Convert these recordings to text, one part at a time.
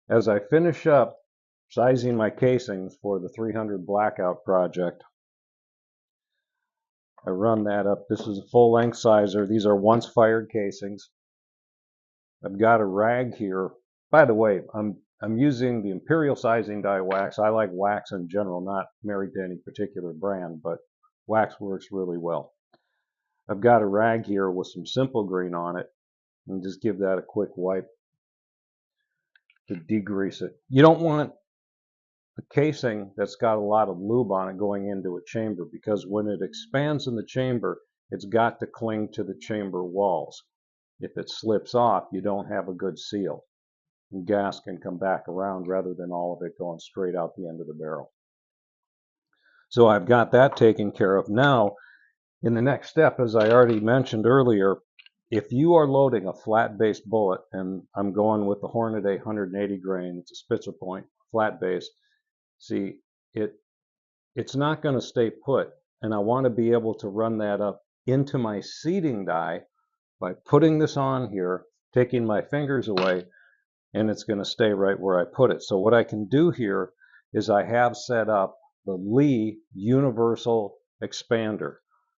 As I finish up sizing my casings for the 300 blackout project, I run that up. This is a full length sizer. These are once fired casings. I've got a rag here. By the way, I'm using the Imperial sizing die wax. I like wax in general, not married to any particular brand, but wax works really well. I've got a rag here with some simple green on it, and just give that a quick wipe to degrease it. You don't want a casing that's got a lot of lube on it going into a chamber, because when it expands in the chamber, it's got to cling to the chamber walls. If it slips off, you don't have a good seal, and gas can come back around rather than all of it going straight out the end of the barrel. So I've got that taken care of. Now, in the next step, as I already mentioned earlier, if you are loading a flat base bullet, and I'm going with the Hornady 180 grain, it's a Spitzer point, flat base, see, it's not going to stay put, and I want to be able to run that up into my seating die by putting this on here, taking my fingers away, and it's going to stay right where I put it. So what I can do here is I have set up the Lee Universal Expander.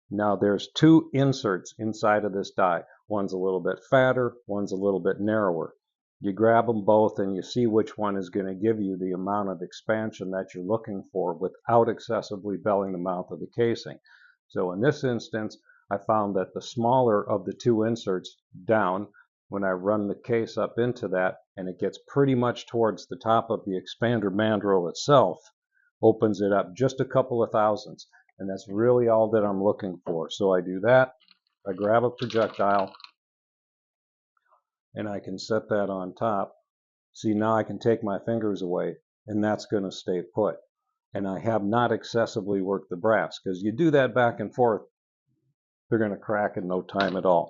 Now there's two inserts inside of this die. One's a little bit fatter, one's a little bit narrower. You grab them both and you see which one is going to give you the amount of expansion that you're looking for without excessively belling the mouth of the casing. So in this instance, I found that the smaller of the two inserts down, when I run the case up into that and it gets pretty much towards the top of the expander mandrel itself, opens it up just a couple of thousandths. And that's really all that I'm looking for. So I do that, I grab a projectile, and I can set that on top. See, now I can take my fingers away, and that's going to stay put. And I have not excessively worked the brass, because you do that back and forth, they're going to crack in no time at all.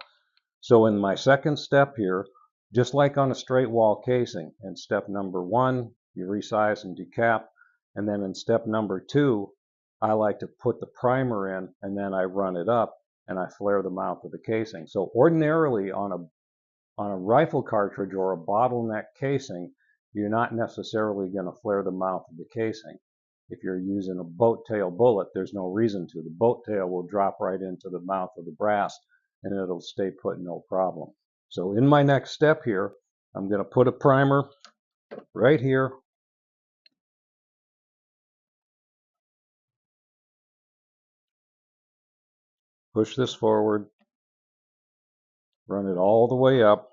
So in my second step here, just like on a straight wall casing, in step number 1, you resize and decap, and then in step number 2, I like to put the primer in, and then I run it up, and I flare the mouth of the casing. So ordinarily on a rifle cartridge or a bottleneck casing, you're not necessarily going to flare the mouth of the casing. If you're using a boat tail bullet, there's no reason to. The boat tail will drop right into the mouth of the brass, and it'll stay put no problem. So in my next step here, I'm going to put a primer right here. Push this forward, run it all the way up.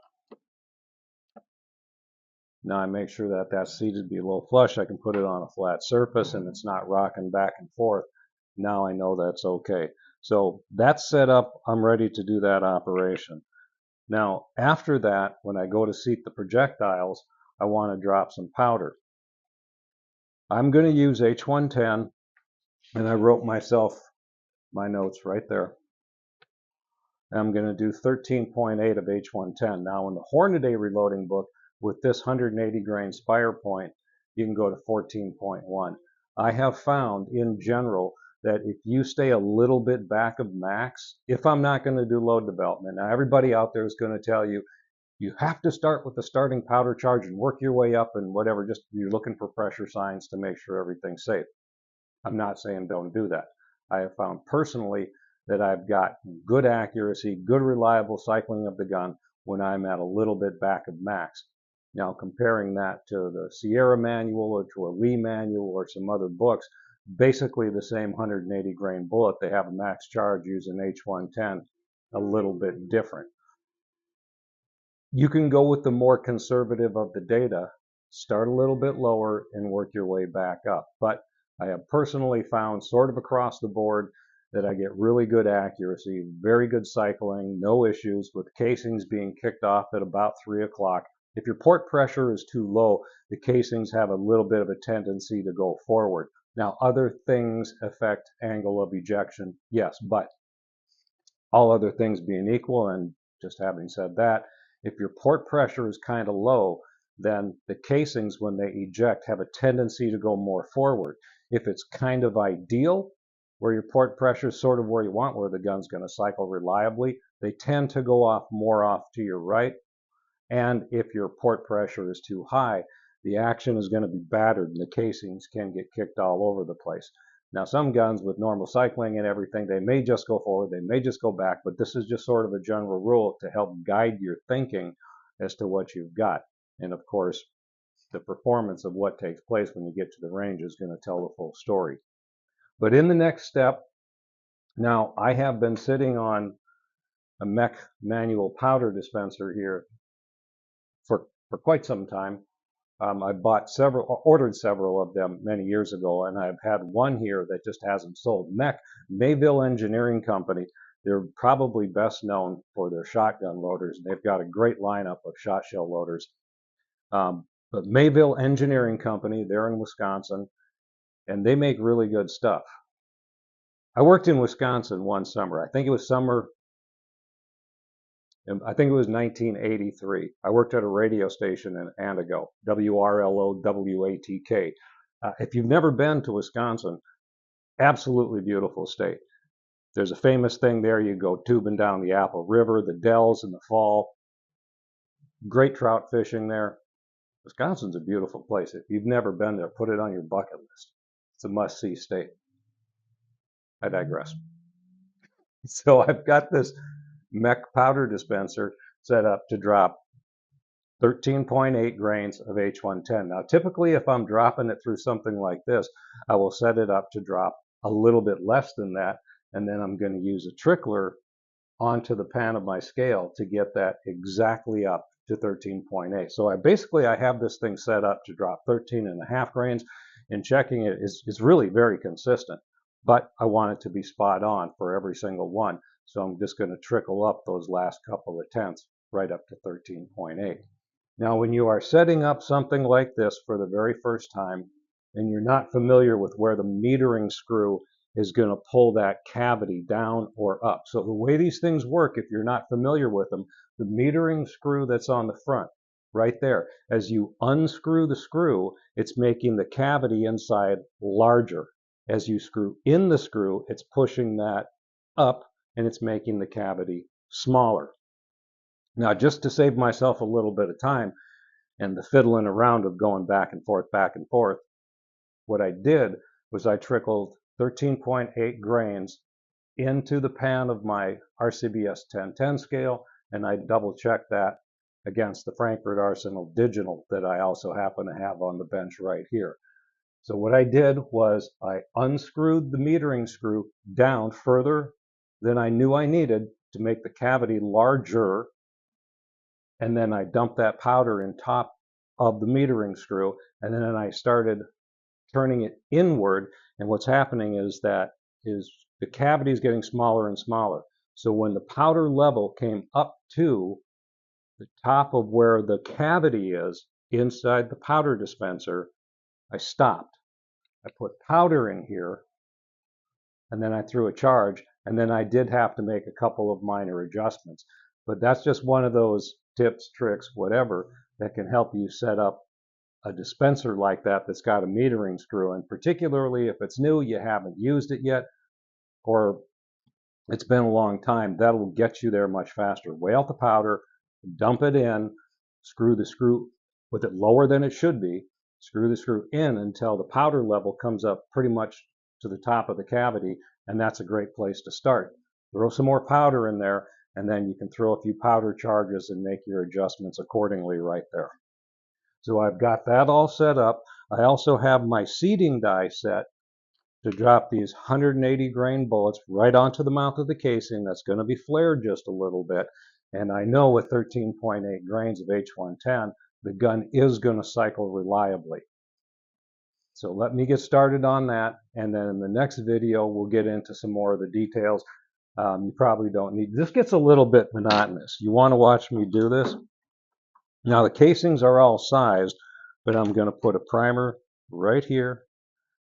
Now I make sure that that's seated below flush. I can put it on a flat surface and it's not rocking back and forth. Now I know that's okay. So that's set up. I'm ready to do that operation. Now, after that, when I go to seat the projectiles, I want to drop some powder. I'm going to use H110, and I wrote myself my notes right there. I'm going to do 13.8 of H110. Now, in the Hornady reloading book, with this 180 grain spire point, you can go to 14.1. I have found, in general, that if you stay a little bit back of max, if I'm not going to do load development, now everybody out there is going to tell you, you have to start with the starting powder charge and work your way up and whatever, just you're looking for pressure signs to make sure everything's safe. I'm not saying don't do that. I have found personally that I've got good accuracy, good reliable cycling of the gun when I'm at a little bit back of max. Now, comparing that to the Sierra manual or to a Lee manual or some other books, basically the same 180 grain bullet, they have a max charge using H110, a little bit different. You can go with the more conservative of the data, start a little bit lower and work your way back up. But I have personally found sort of across the board that I get really good accuracy, very good cycling, no issues with casings being kicked off at about 3 o'clock. If your port pressure is too low, the casings have a little bit of a tendency to go forward. Now, other things affect angle of ejection, yes, but all other things being equal, and just having said that, if your port pressure is kind of low, then the casings, when they eject, have a tendency to go more forward. If it's kind of ideal, where your port pressure is sort of where you want, where the gun's going to cycle reliably, they tend to go off more off to your right. And if your port pressure is too high, the action is going to be battered and the casings can get kicked all over the place. Now, some guns with normal cycling and everything, they may just go forward, they may just go back, but this is just sort of a general rule to help guide your thinking as to what you've got. And of course, the performance of what takes place when you get to the range is going to tell the full story. But in the next step, now I have been sitting on a mech manual powder dispenser here for quite some time. I ordered several of them many years ago, and I've had one here that just hasn't sold. Mayville Engineering Company. They're probably best known for their shotgun loaders. They've got a great lineup of shot shell loaders. But Mayville Engineering Company, they're in Wisconsin, and they make really good stuff. I worked in Wisconsin one summer. I think it was 1983. I worked at a radio station in Antigo, WRLOWATK. If you've never been to Wisconsin, absolutely beautiful state. There's a famous thing there. You go tubing down the Apple River, the Dells in the fall. Great trout fishing there. Wisconsin's a beautiful place. If you've never been there, put it on your bucket list. It's a must-see state. I digress. So I've got this mech powder dispenser set up to drop 13.8 grains of H110. Now, typically, if I'm dropping it through something like this, I will set it up to drop a little bit less than that, and then I'm going to use a trickler onto the pan of my scale to get that exactly up to 13.8. So I have this thing set up to drop 13.5 grains, and checking it is really very consistent. But I want it to be spot on for every single one. So I'm just going to trickle up those last couple of tenths right up to 13.8. Now, when you are setting up something like this for the very first time, and you're not familiar with where the metering screw is going to pull that cavity down or up. So the way these things work, if you're not familiar with them, the metering screw that's on the front, right there, as you unscrew the screw, it's making the cavity inside larger. As you screw in the screw, it's pushing that up and it's making the cavity smaller. Now, just to save myself a little bit of time and the fiddling around of going back and forth, what I did was I trickled 13.8 grains into the pan of my RCBS 1010 scale, and I double checked that against the Frankfurt Arsenal Digital that I also happen to have on the bench right here. So what I did was I unscrewed the metering screw down further than I knew I needed to make the cavity larger, and then I dumped that powder in top of the metering screw, and then I started turning it inward, and what's happening is the cavity is getting smaller and smaller. So when the powder level came up to the top of where the cavity is inside the powder dispenser, I stopped. I put powder in here, and then I threw a charge, and then I did have to make a couple of minor adjustments. But that's just one of those tips, tricks, whatever, that can help you set up a dispenser like that that's got a metering screw, and particularly if it's new, you haven't used it yet, or it's been a long time, that'll get you there much faster. Weigh out the powder, dump it in, screw the screw with it lower than it should be, screw the screw in until the powder level comes up pretty much to the top of the cavity, and that's a great place to start. Throw some more powder in there, and then you can throw a few powder charges and make your adjustments accordingly right there. So I've got that all set up. I also have my seeding die set to drop these 180 grain bullets right onto the mouth of the casing. That's going to be flared just a little bit. And I know with 13.8 grains of H110, the gun is going to cycle reliably. So let me get started on that. And then in the next video, we'll get into some more of the details. You probably don't need, this gets a little bit monotonous. You want to watch me do this? Now the casings are all sized, but I'm going to put a primer right here,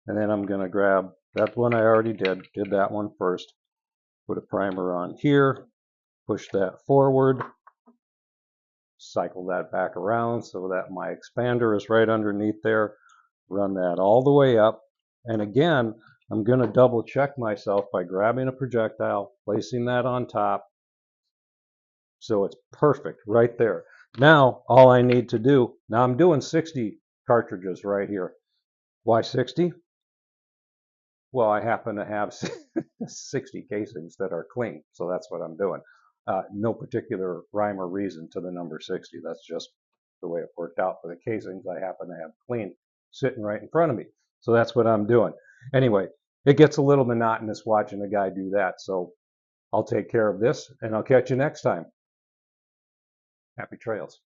and then I'm going to grab that one I already did that one first, put a primer on here, push that forward, cycle that back around so that my expander is right underneath there, run that all the way up, and again, I'm going to double check myself by grabbing a projectile, placing that on top, so it's perfect right there. Now, all I need to do, now I'm doing 60 cartridges right here. Why 60? Well, I happen to have 60 casings that are clean, so that's what I'm doing. No particular rhyme or reason to the number 60. That's just the way it worked out for the casings I happen to have clean sitting right in front of me. So that's what I'm doing. Anyway, it gets a little monotonous watching a guy do that, so I'll take care of this, and I'll catch you next time. Happy trails.